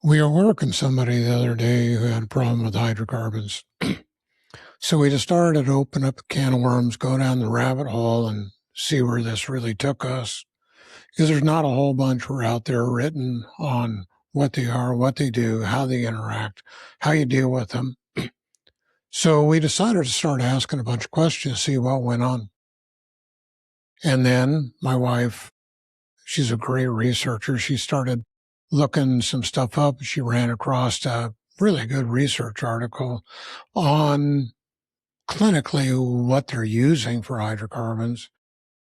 We were working somebody the other day who had a problem with hydrocarbons. So we just started to open up a can of worms, go down the rabbit hole, and see where this really took us. Because there's not a whole bunch out there written on what they are, what they do, how they interact, how you deal with them. So we decided to start asking a bunch of questions, see what went on. And then my wife, she's a great researcher. She started looking some stuff up. She ran across a really good research article on clinically what they're using for hydrocarbons,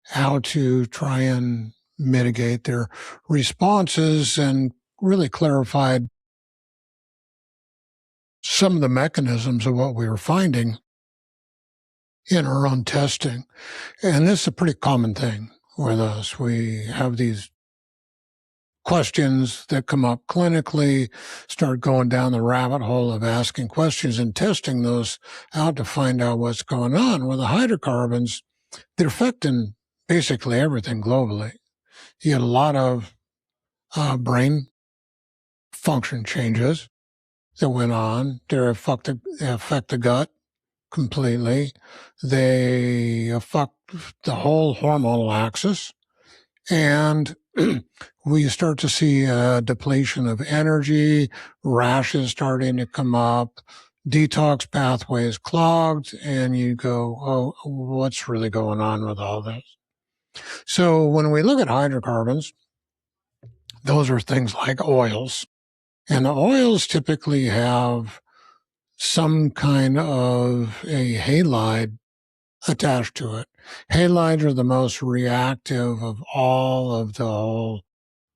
how to try and mitigate their responses, and really clarified some of the mechanisms of what we were finding in our own testing. And this is a pretty common thing with us. We have these questions that come up clinically, start going down the rabbit hole of asking questions and testing those out to find out what's going on with the hydrocarbons. They're affecting basically everything globally. You get a lot of brain function changes that went on. They affect the gut completely. They affect the whole hormonal axis. And we start to see a depletion of energy, rashes starting to come up, detox pathways clogged, and you go, oh, what's really going on with all this? So when we look at hydrocarbons, those are things like oils. And the oils typically have some kind of a halide attached to it. Halides are the most reactive of all of the whole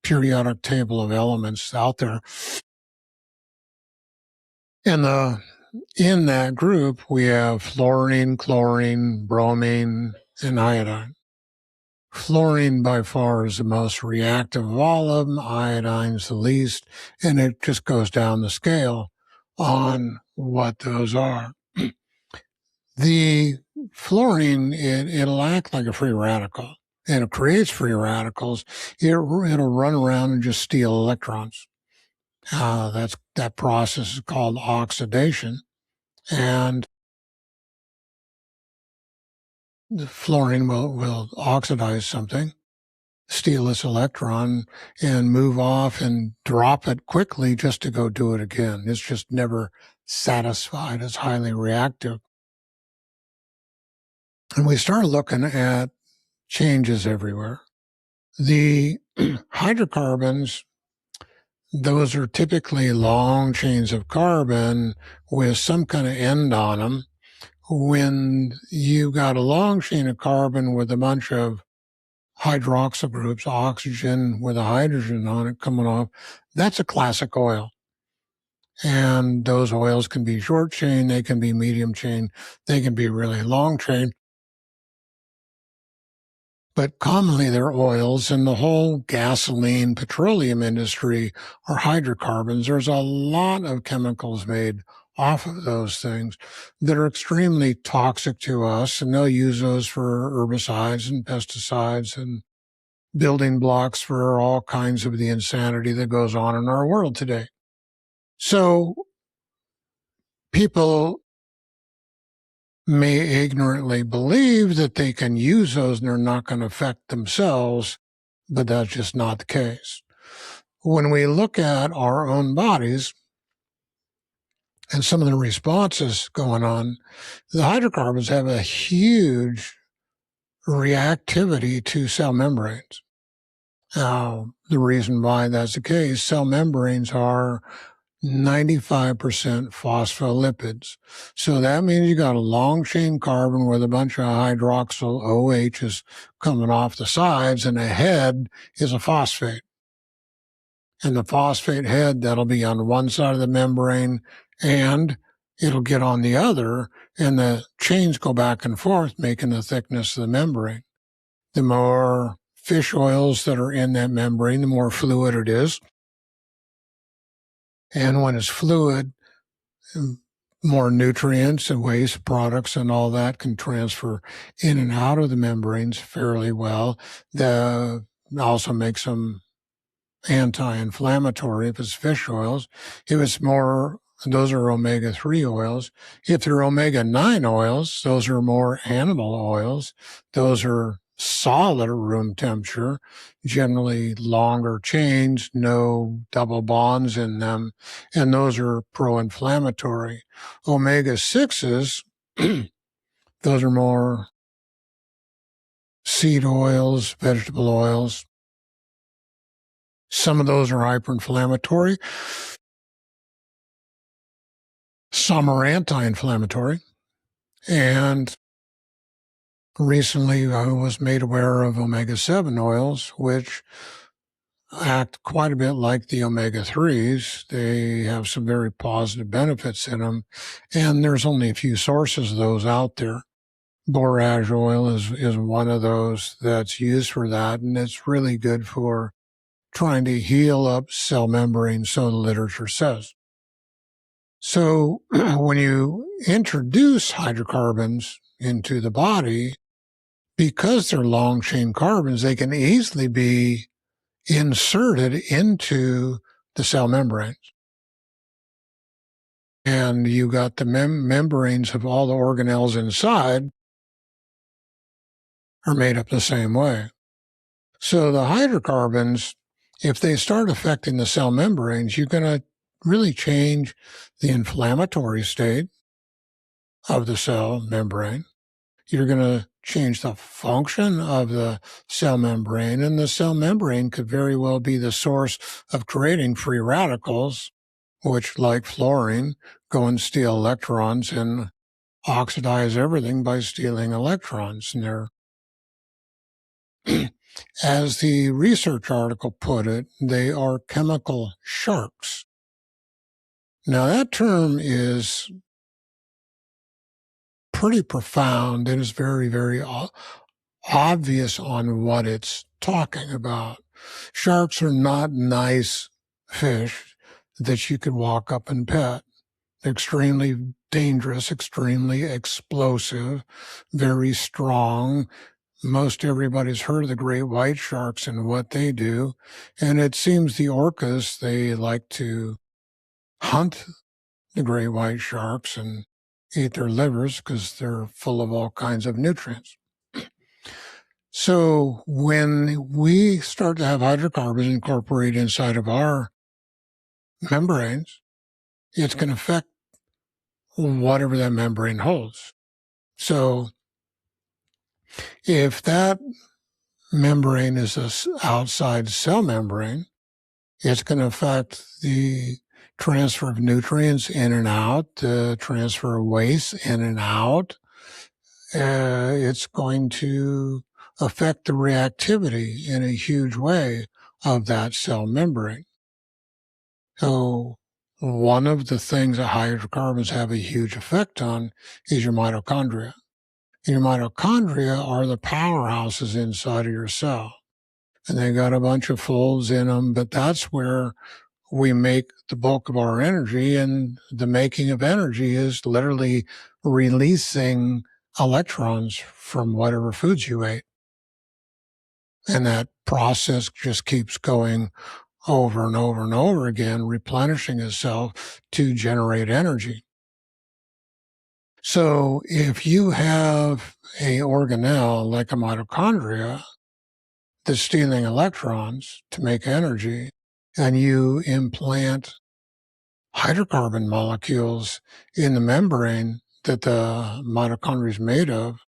periodic table of elements out there. And in that group, we have fluorine, chlorine, bromine, and iodine. Fluorine by far is the most reactive of all of them. Iodine's the least, and it just goes down the scale on what those are. The fluorine, it'll act like a free radical, and it creates free radicals. It'll run around and just steal electrons. That process is called oxidation, and the fluorine will oxidize something, steal its electron, and move off and drop it quickly just to go do it again. It's just never satisfied. It's highly reactive. And we start looking at changes everywhere. The hydrocarbons, those are typically long chains of carbon with some kind of end on them. When you got a long chain of carbon with a bunch of hydroxyl groups, oxygen with a hydrogen on it coming off, that's a classic oil. And those oils can be short chain, they can be medium chain, they can be really long chain. But commonly they're oils, and the whole gasoline, petroleum industry are hydrocarbons. There's a lot of chemicals made off of those things that are extremely toxic to us, and they'll use those for herbicides and pesticides and building blocks for all kinds of the insanity that goes on in our world today. So people may ignorantly believe that they can use those and they're not going to affect themselves, but that's just not the case. When we look at our own bodies and some of the responses going on, the hydrocarbons have a huge reactivity to cell membranes. Now, the reason why that's the case, cell membranes are 95% phospholipids. So that means you got a long chain carbon with a bunch of hydroxyl OHs coming off the sides, and the head is a phosphate. And the phosphate head, that'll be on one side of the membrane, and it'll get on the other, and the chains go back and forth, making the thickness of the membrane. The more fish oils that are in that membrane, the more fluid it is. And when it's fluid, more nutrients and waste products and all that can transfer in and out of the membranes fairly well. That also makes them anti-inflammatory if it's fish oils. If it's more, those are omega-3 oils. If they're omega-9 oils, those are more animal oils. Those are solid at room temperature, generally longer chains, no double bonds in them, and those are pro-inflammatory. Omega-6s, those are more seed oils, vegetable oils. Some of those are hyperinflammatory. Some are anti-inflammatory. And recently I was made aware of omega-7 oils, which act quite a bit like the omega-3s. They have some very positive benefits in them. And there's only a few sources of those out there. Borage oil is one of those that's used for that. And it's really good for trying to heal up cell membranes, so the literature says. So when you introduce hydrocarbons into the body, because they're long chain carbons, they can easily be inserted into the cell membranes. And you got the membranes of all the organelles inside are made up the same way. So the hydrocarbons, if they start affecting the cell membranes, you're going to really change the inflammatory state of the cell membrane. You're going to change the function of the cell membrane, and the cell membrane could very well be the source of creating free radicals, which, like fluorine, go and steal electrons and oxidize everything by stealing electrons. And they're as the research article put it, they are chemical sharks. Now, that term is pretty profound and is very, very obvious on what it's talking about. Sharks are not nice fish that you could walk up and pet. They're extremely dangerous, extremely explosive, very strong. Most everybody's heard of the great white sharks and what they do. And it seems the orcas, they like to hunt the great white sharks and eat their livers because they're full of all kinds of nutrients. So when we start to have hydrocarbons incorporated inside of our membranes, it's going to affect whatever that membrane holds. So if that membrane is an outside cell membrane, it's going to affect the transfer of nutrients in and out, the transfer of waste in and out. It's going to affect the reactivity in a huge way of that cell membrane. So one of the things that hydrocarbons have a huge effect on is your mitochondria. Your mitochondria are the powerhouses inside of your cell. And they got a bunch of folds in them, but that's where we make the bulk of our energy. And the making of energy is literally releasing electrons from whatever foods you ate. And that process just keeps going over and over and over again, replenishing itself to generate energy. So if you have a organelle like a mitochondria that's stealing electrons to make energy, and you implant hydrocarbon molecules in the membrane that the mitochondria is made of,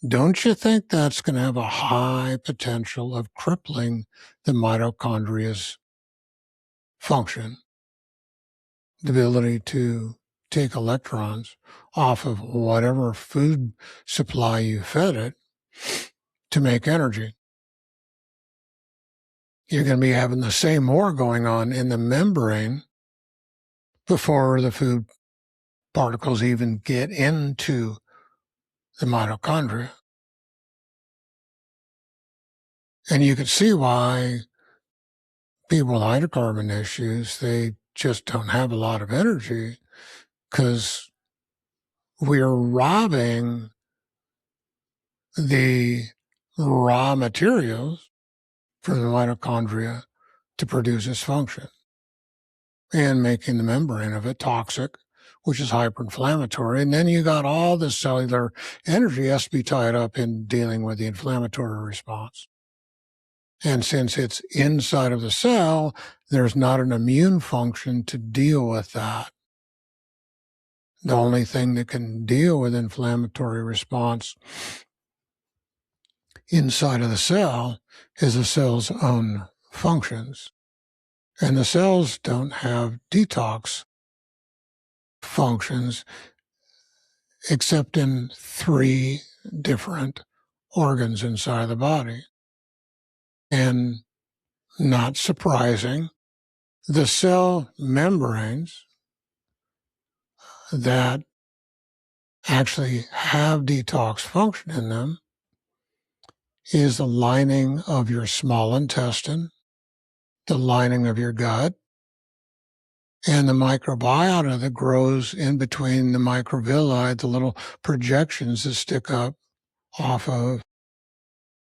don't you think that's going to have a high potential of crippling the mitochondria's function, the ability to take electrons off of whatever food supply you fed it to make energy? You're going to be having the same war going on in the membrane before the food particles even get into the mitochondria. And you can see why people with hydrocarbon issues, they just don't have a lot of energy, because we're robbing the raw materials from the mitochondria to produce its function, and making the membrane of it toxic, which is hyperinflammatory. And then you got all the cellular energy has to be tied up in dealing with the inflammatory response. And since it's inside of the cell, there's not an immune function to deal with that. The only thing that can deal with inflammatory response inside of the cell is the cell's own functions. And the cells don't have detox functions except in 3 different organs inside the body. And not surprising, the cell membranes that actually have detox function in them is the lining of your small intestine, the lining of your gut, and the microbiota that grows in between the microvilli, the little projections that stick up off of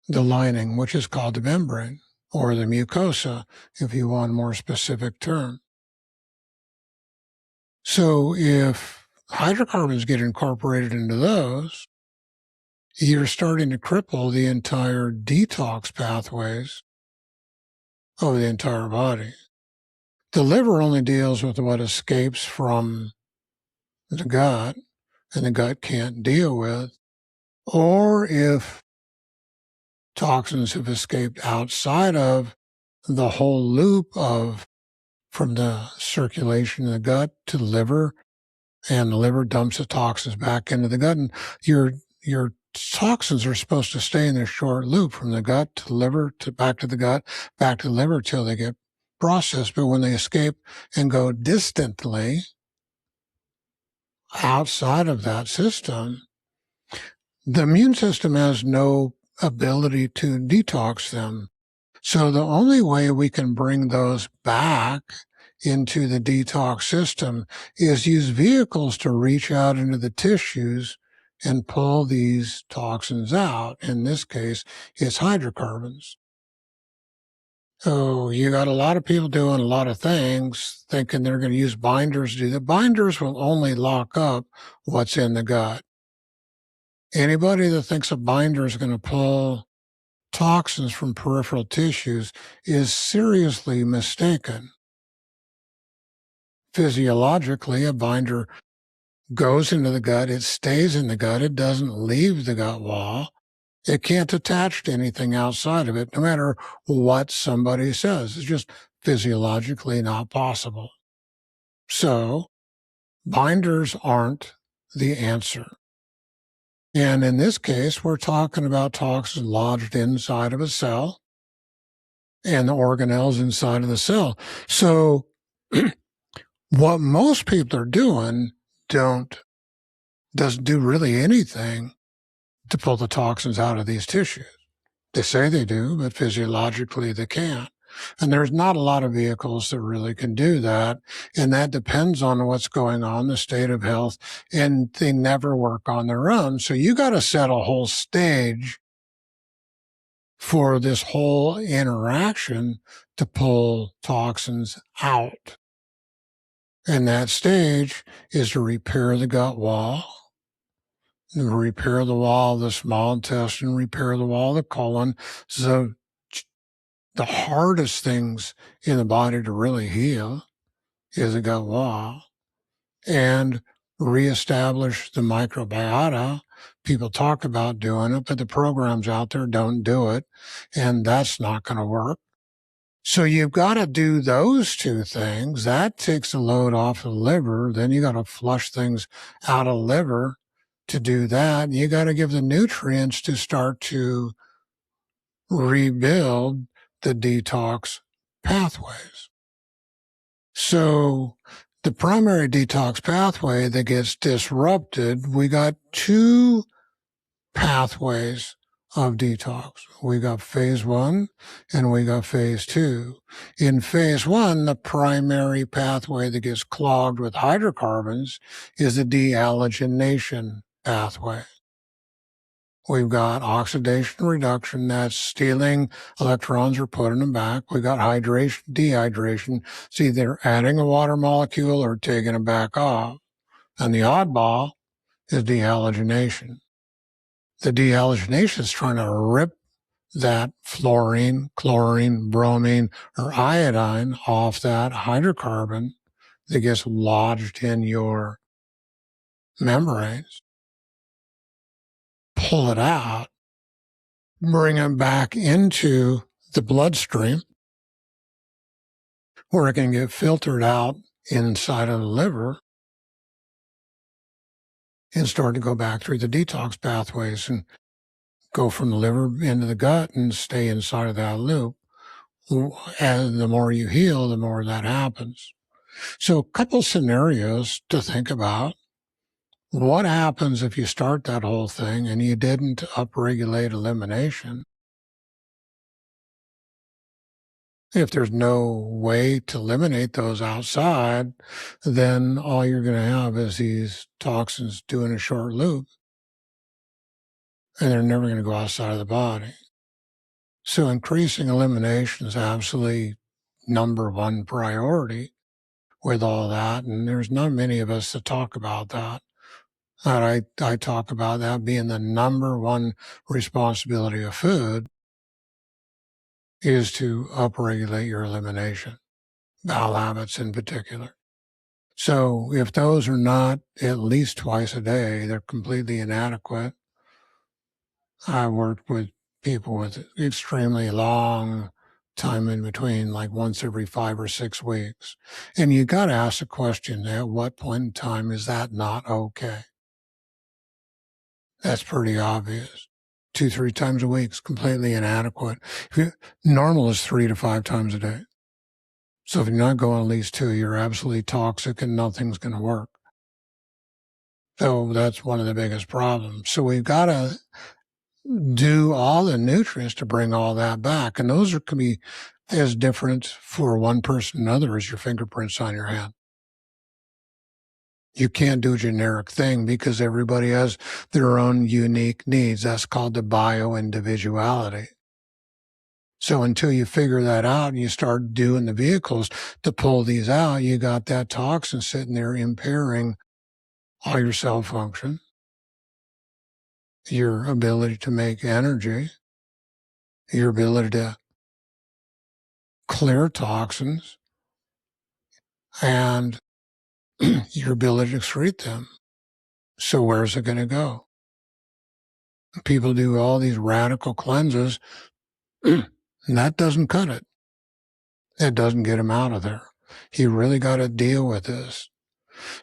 the lining, which is called the membrane, or the mucosa, if you want a more specific term. So if hydrocarbons get incorporated into those, you're starting to cripple the entire detox pathways of the entire body. The liver only deals with what escapes from the gut, and the gut can't deal with, or if toxins have escaped outside of the whole loop of from the circulation in the gut to the liver, and the liver dumps the toxins back into the gut, and your toxins are supposed to stay in this short loop from the gut to the liver to back to the gut, back to the liver till they get processed. But when they escape and go distantly outside of that system, the immune system has no ability to detox them. So the only way we can bring those back into the detox system is use vehicles to reach out into the tissues and pull these toxins out. In this case, it's hydrocarbons. So you got a lot of people doing a lot of things, thinking they're going to use binders to do that. Binders will only lock up what's in the gut. Anybody that thinks a binder is going to pull toxins from peripheral tissues is seriously mistaken. Physiologically, a binder goes into the gut, it stays in the gut, it doesn't leave the gut wall. It can't attach to anything outside of it, no matter what somebody says. It's just physiologically not possible. So, binders aren't the answer. And in this case, we're talking about toxins lodged inside of a cell and the organelles inside of the cell. So, what most people are doing doesn't do really anything to pull the toxins out of these tissues. They say they do, but physiologically they can't. And there's not a lot of vehicles that really can do that. And that depends on what's going on, the state of health, and they never work on their own. So you got to set a whole stage for this whole interaction to pull toxins out. And that stage is to repair the gut wall, repair the wall of the small intestine, repair the wall of the colon. So the hardest things in the body to really heal is the gut wall, and reestablish the microbiota. People talk about doing it, but the programs out there don't do it, and that's not going to work. So you've got to do those 2 things. That takes the load off the liver. Then you got to flush things out of the liver to do that. You got to give the nutrients to start to rebuild the detox pathways. So the primary detox pathway that gets disrupted, we got 2 pathways of detox. We got phase 1 and we got phase 2. In phase 1, the primary pathway that gets clogged with hydrocarbons is the dehalogenation pathway, We've got oxidation reduction, that's stealing electrons or putting them back. We've got hydration, dehydration. It's either adding a water molecule or taking it back off. And the oddball is dehalogenation. The dehalogenation is trying to rip that fluorine, chlorine, bromine, or iodine off that hydrocarbon that gets lodged in your membranes, pull it out, bring it back into the bloodstream where it can get filtered out inside of the liver and start to go back through the detox pathways and go from the liver into the gut and stay inside of that loop. And the more you heal, the more that happens. So a couple scenarios to think about. What happens if you start that whole thing and you didn't upregulate elimination? If there's no way to eliminate those outside, then all you're going to have is these toxins doing a short loop, and they're never going to go outside of the body. So increasing elimination is absolutely number one priority with all that, and there's not many of us that talk about that. And I talk about that being the number one responsibility of food is to upregulate your elimination, bowel habits in particular. So if those are not at least twice a day, they're completely inadequate. I worked with people with extremely long time in between, like once every 5 or 6 weeks. And you got to ask the question, at what point in time is that not okay? That's pretty obvious. 2, 3 times a week is completely inadequate. Normal is 3 to 5 times a day. So if you're not going at least 2, you're absolutely toxic and nothing's going to work. So that's one of the biggest problems. So we've got to do all the nutrients to bring all that back. And those can be as different for one person and another as your fingerprints on your hand. You can't do a generic thing because everybody has their own unique needs. That's called the bio-individuality. So until you figure that out and you start doing the vehicles to pull these out, you got that toxin sitting there impairing all your cell function, your ability to make energy, your ability to clear toxins, and your ability to excrete them. So where's it going to go? People do all these radical cleanses, and that doesn't cut it. It doesn't get him out of there. You really got to deal with this.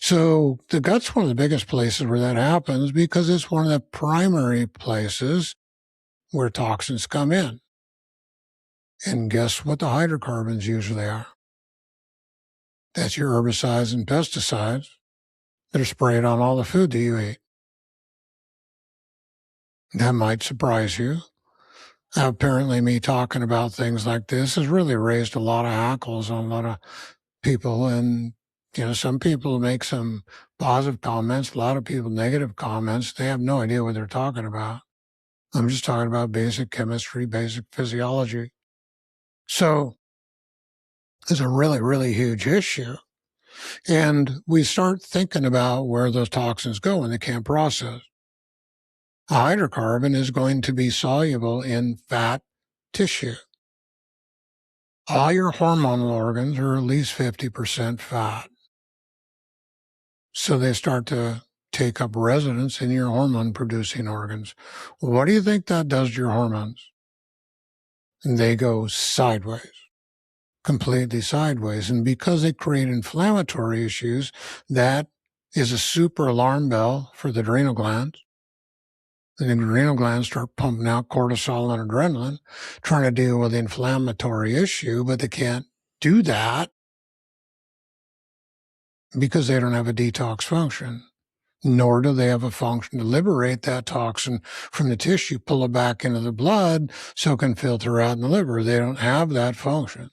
So the gut's one of the biggest places where that happens because it's one of the primary places where toxins come in. And guess what the hydrocarbons usually are? That's your herbicides and pesticides that are sprayed on all the food that you eat. That might surprise you. Apparently me talking about things like this has really raised a lot of hackles on a lot of people. And, some people make some positive comments, a lot of people negative comments. They have no idea what they're talking about. I'm just talking about basic chemistry, basic physiology. So it's a really, really huge issue. And we start thinking about where those toxins go when they can't process. A hydrocarbon is going to be soluble in fat tissue. All your hormonal organs are at least 50% fat. So they start to take up residence in your hormone-producing organs. What do you think that does to your hormones? And they go sideways, completely sideways. And because they create inflammatory issues, that is a super alarm bell for the adrenal glands. And the adrenal glands start pumping out cortisol and adrenaline, trying to deal with the inflammatory issue, but they can't do that because they don't have a detox function, nor do they have a function to liberate that toxin from the tissue, pull it back into the blood so it can filter out in the liver. They don't have that function.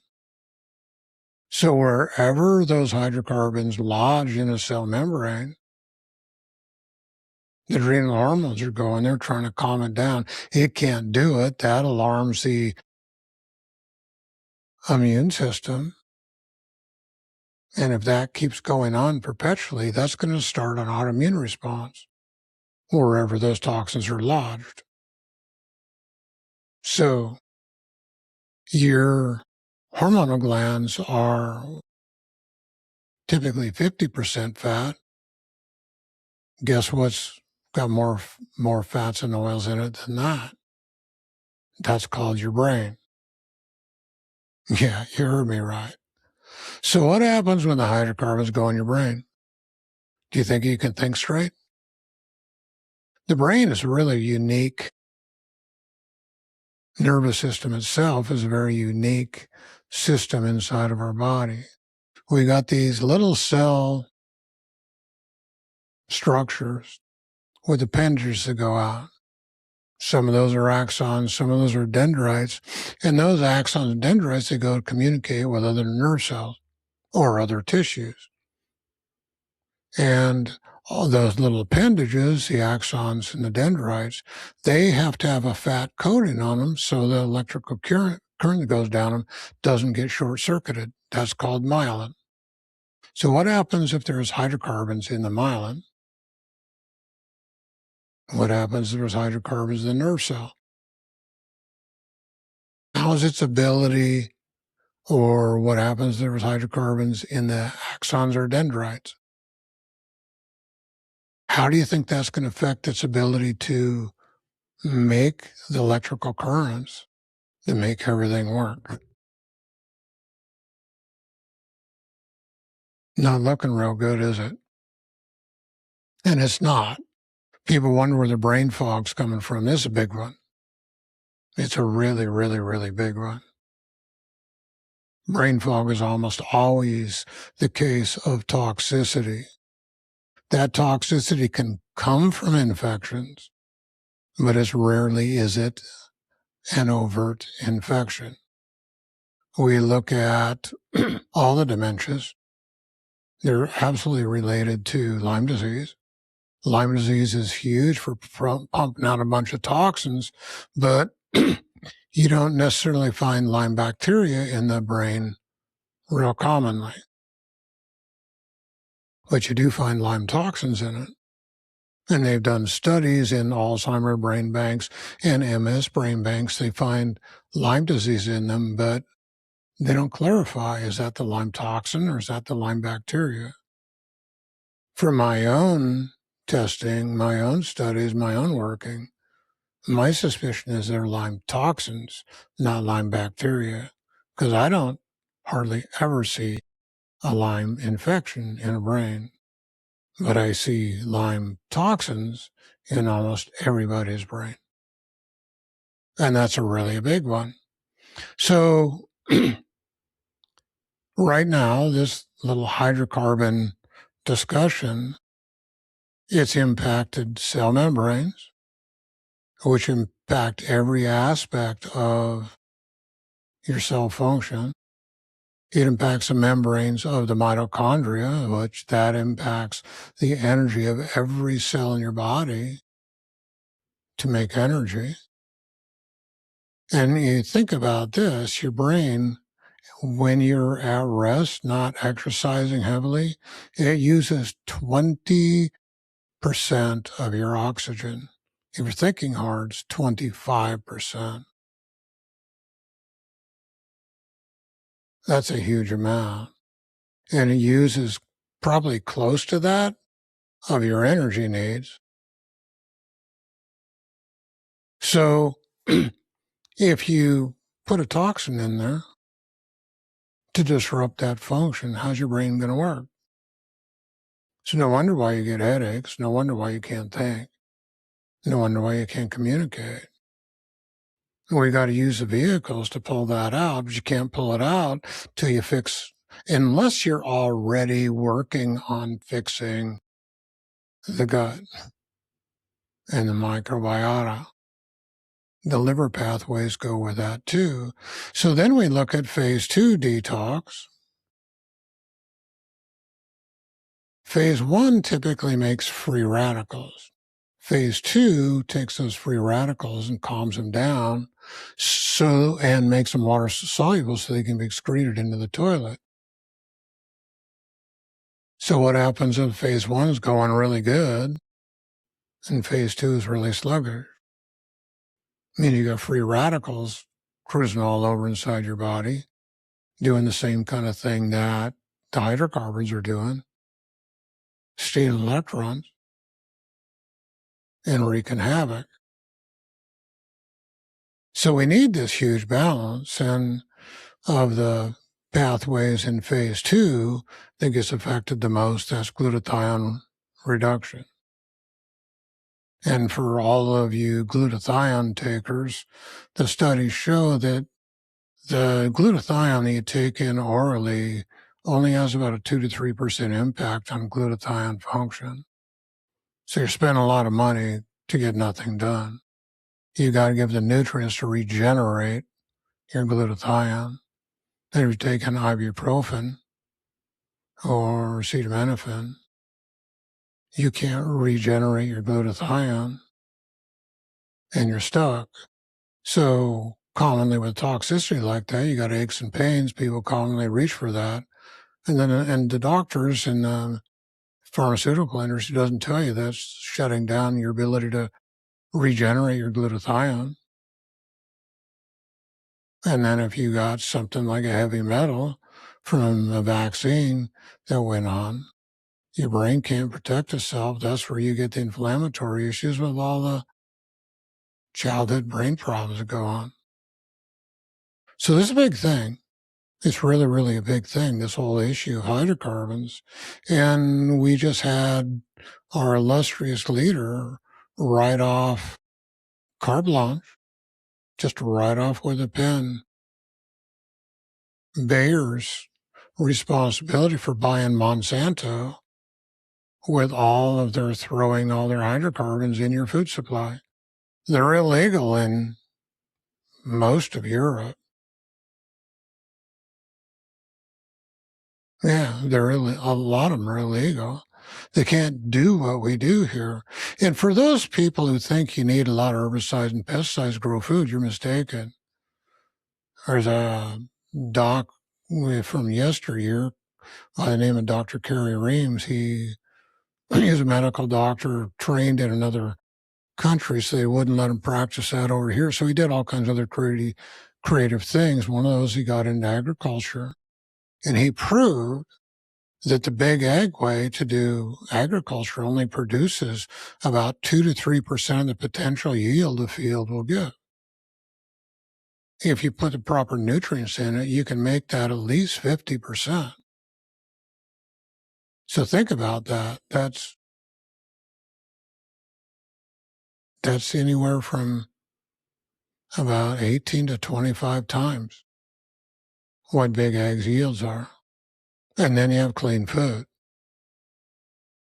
So wherever those hydrocarbons lodge in a cell membrane, The adrenal hormones are going, they're trying to calm it down. It can't do it. That alarms the immune system. And if that keeps going on perpetually, that's going to start an autoimmune response wherever those toxins are lodged. So your hormonal glands are typically 50% fat. Guess what's got more fats and oils in it than that? That's called your brain. Yeah, you heard me right. So what happens when the hydrocarbons go in your brain? Do you think you can think straight? The brain is a really unique nervous system itself is a very unique system inside of our body. We got these little cell structures with appendages that go out. Some of those are axons, some of those are dendrites, and those axons and dendrites, they go to communicate with other nerve cells or other tissues. And all those little appendages, the axons and the dendrites, they have to have a fat coating on them so the electrical current that goes down them doesn't get short-circuited. That's called myelin. So what happens if there's hydrocarbons in the myelin? What happens if there's hydrocarbons in the nerve cell? How's its ability, or what happens if there's hydrocarbons in the axons or dendrites? How do you think that's going to affect its ability to make the electrical currents that make everything work? Not looking real good, is it? And it's not. People wonder where the brain fog's coming from. This is a big one. It's a really, really, really big one. Brain fog is almost always the case of toxicity. That toxicity can come from infections, but as rarely is it an overt infection. We look at all the dementias. They're absolutely related to Lyme disease. Lyme disease is huge for pumping out a bunch of toxins, but you don't necessarily find Lyme bacteria in the brain real commonly. But you do find Lyme toxins in it. And they've done studies in Alzheimer brain banks and MS brain banks. They find Lyme disease in them, but they don't clarify, is that the Lyme toxin or is that the Lyme bacteria? For my own testing, my own studies, my own working, my suspicion is they're Lyme toxins, not Lyme bacteria, because I don't hardly ever see a Lyme infection in a brain, but I see Lyme toxins in almost everybody's brain. And that's a really big one. So right now, this little hydrocarbon discussion, it's impacted cell membranes, which impact every aspect of your cell function. It impacts the membranes of the mitochondria, which that impacts the energy of every cell in your body to make energy. And you think about this, your brain, when you're at rest, not exercising heavily, it uses 20% of your oxygen. If you're thinking hard, it's 25%. That's a huge amount. And it uses probably close to that of your energy needs. So if you put a toxin in there to disrupt that function, how's your brain going to work? So no wonder why you get headaches. No wonder why you can't think. No wonder why you can't communicate. We got to use the vehicles to pull that out, but you can't pull it out till you fix, unless you're already working on fixing the gut and the microbiota. The liver pathways go with that too. So then we look at phase 2 detox. Phase 1 typically makes free radicals. Phase two takes those free radicals and calms them down and makes them water soluble so they can be excreted into the toilet. So what happens if phase one is going really good and phase two is really sluggish? I mean, you got free radicals cruising all over inside your body, doing the same kind of thing that the hydrocarbons are doing, stealing electrons and wreaking havoc. So we need this huge balance, and of the pathways in phase two that gets affected the most, that's glutathione reduction. And for all of you glutathione takers, the studies show that the glutathione that you take in orally only has about a 2 to 3% impact on glutathione function. So you're spending a lot of money to get nothing done. You got to give the nutrients to regenerate your glutathione. Then if you're taking ibuprofen or acetaminophen, you can't regenerate your glutathione and you're stuck. So commonly with toxicity like that, you got aches and pains. People commonly reach for that. And the doctors and the pharmaceutical industry doesn't tell you that's shutting down your ability to regenerate your glutathione. And then if you got something like a heavy metal from a vaccine that went on, your brain can't protect itself. That's where you get the inflammatory issues with all the childhood brain problems that go on. So this is a big thing. It's really, really a big thing, this whole issue of hydrocarbons. And we just had our illustrious leader write off carte blanche, just write off with a pen, Bayer's responsibility for buying Monsanto with all of their throwing all their hydrocarbons in your food supply. They're illegal in most of Europe. Yeah, a lot of them are illegal. They can't do what we do here. And for those people who think you need a lot of herbicides and pesticides to grow food, you're mistaken. There's a doc from yesteryear by the name of Dr. Kerry Reams. He's a medical doctor trained in another country, so they wouldn't let him practice that over here. So he did all kinds of other creative things. One of those, he got into agriculture, and he proved that the big ag way to do agriculture only produces about 2 to 3% of the potential yield the field will give. If you put the proper nutrients in it, you can make that at least 50%. So think about that. That's anywhere from about 18 to 25 times what big ag's yields are. And then you have clean food.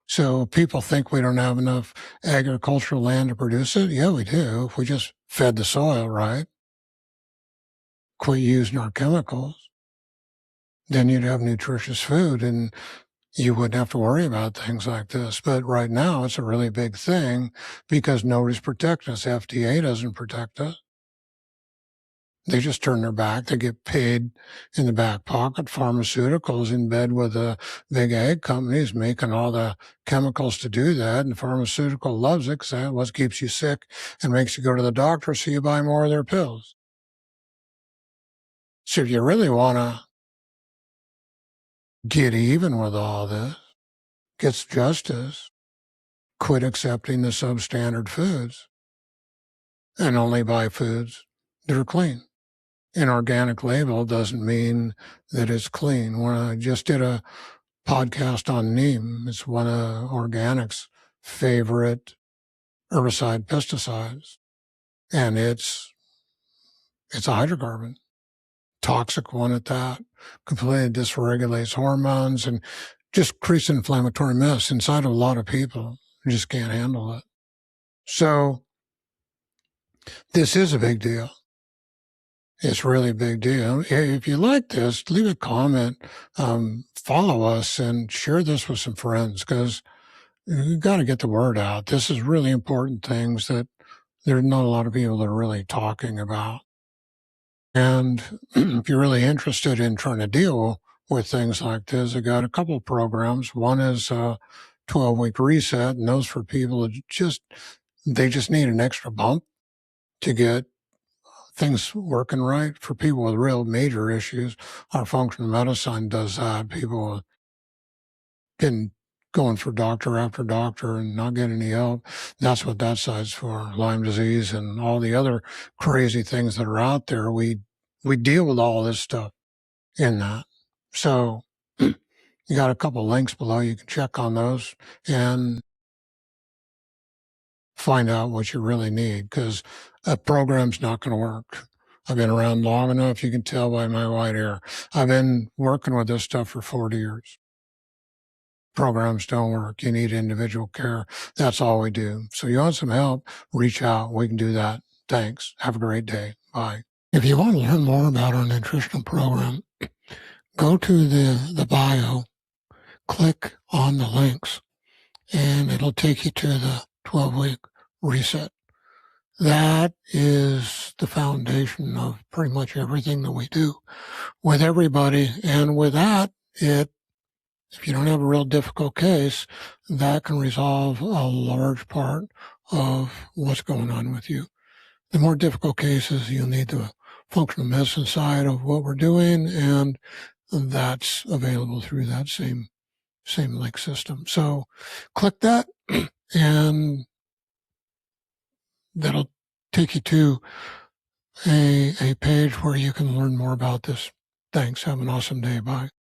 So people think we don't have enough agricultural land to produce it. Yeah, we do. If we just fed the soil right, quit using our chemicals, then you'd have nutritious food and you wouldn't have to worry about things like this. But right now it's a really big thing because nobody's protecting us. FDA doesn't protect us. They just turn their back. They get paid in the back pocket. Pharmaceuticals in bed with the big ag companies making all the chemicals to do that. And the pharmaceutical loves it because that's what keeps you sick and makes you go to the doctor so you buy more of their pills. So if you really want to get even with all this, get justice, quit accepting the substandard foods and only buy foods that are clean. An organic label doesn't mean that it's clean. When I just did a podcast on neem, it's one of organic's favorite herbicide pesticides, and it's a hydrocarbon, toxic one at that. Completely dysregulates hormones and just creates inflammatory mess inside of a lot of people who just can't handle it. So this is a big deal. It's really a big deal. If you like this, leave a comment, follow us, and share this with some friends because You got to get the word out. This is really important things that there's not a lot of people that are really talking about. And if you're really interested in trying to deal with things like this, I got a couple of programs. One is a 12-week reset, and those for people that they just need an extra bump to get things working right. For people with real major issues, our functional medicine does that. People getting going for doctor after doctor and not getting any help. That's what that side's for. Lyme disease and all the other crazy things that are out there. We deal with all this stuff in that. So you got a couple links below. You can check on those and find out what you really need, because a program's not going to work. I've been around long enough. You can tell by my white hair. I've been working with this stuff for 40 years. Programs don't work. You need individual care. That's all we do. So you want some help, reach out. We can do that. Thanks. Have a great day. Bye. If you want to learn more about our nutritional program, go to the bio, click on the links, and it'll take you to the 12-week reset. That is the foundation of pretty much everything that we do with everybody. And with that, if you don't have a real difficult case, that can resolve a large part of what's going on with you. The more difficult cases, you'll need the functional medicine side of what we're doing, and that's available through that same link system. So click that, and that'll take you to a page where you can learn more about this. Thanks. Have an awesome day. Bye.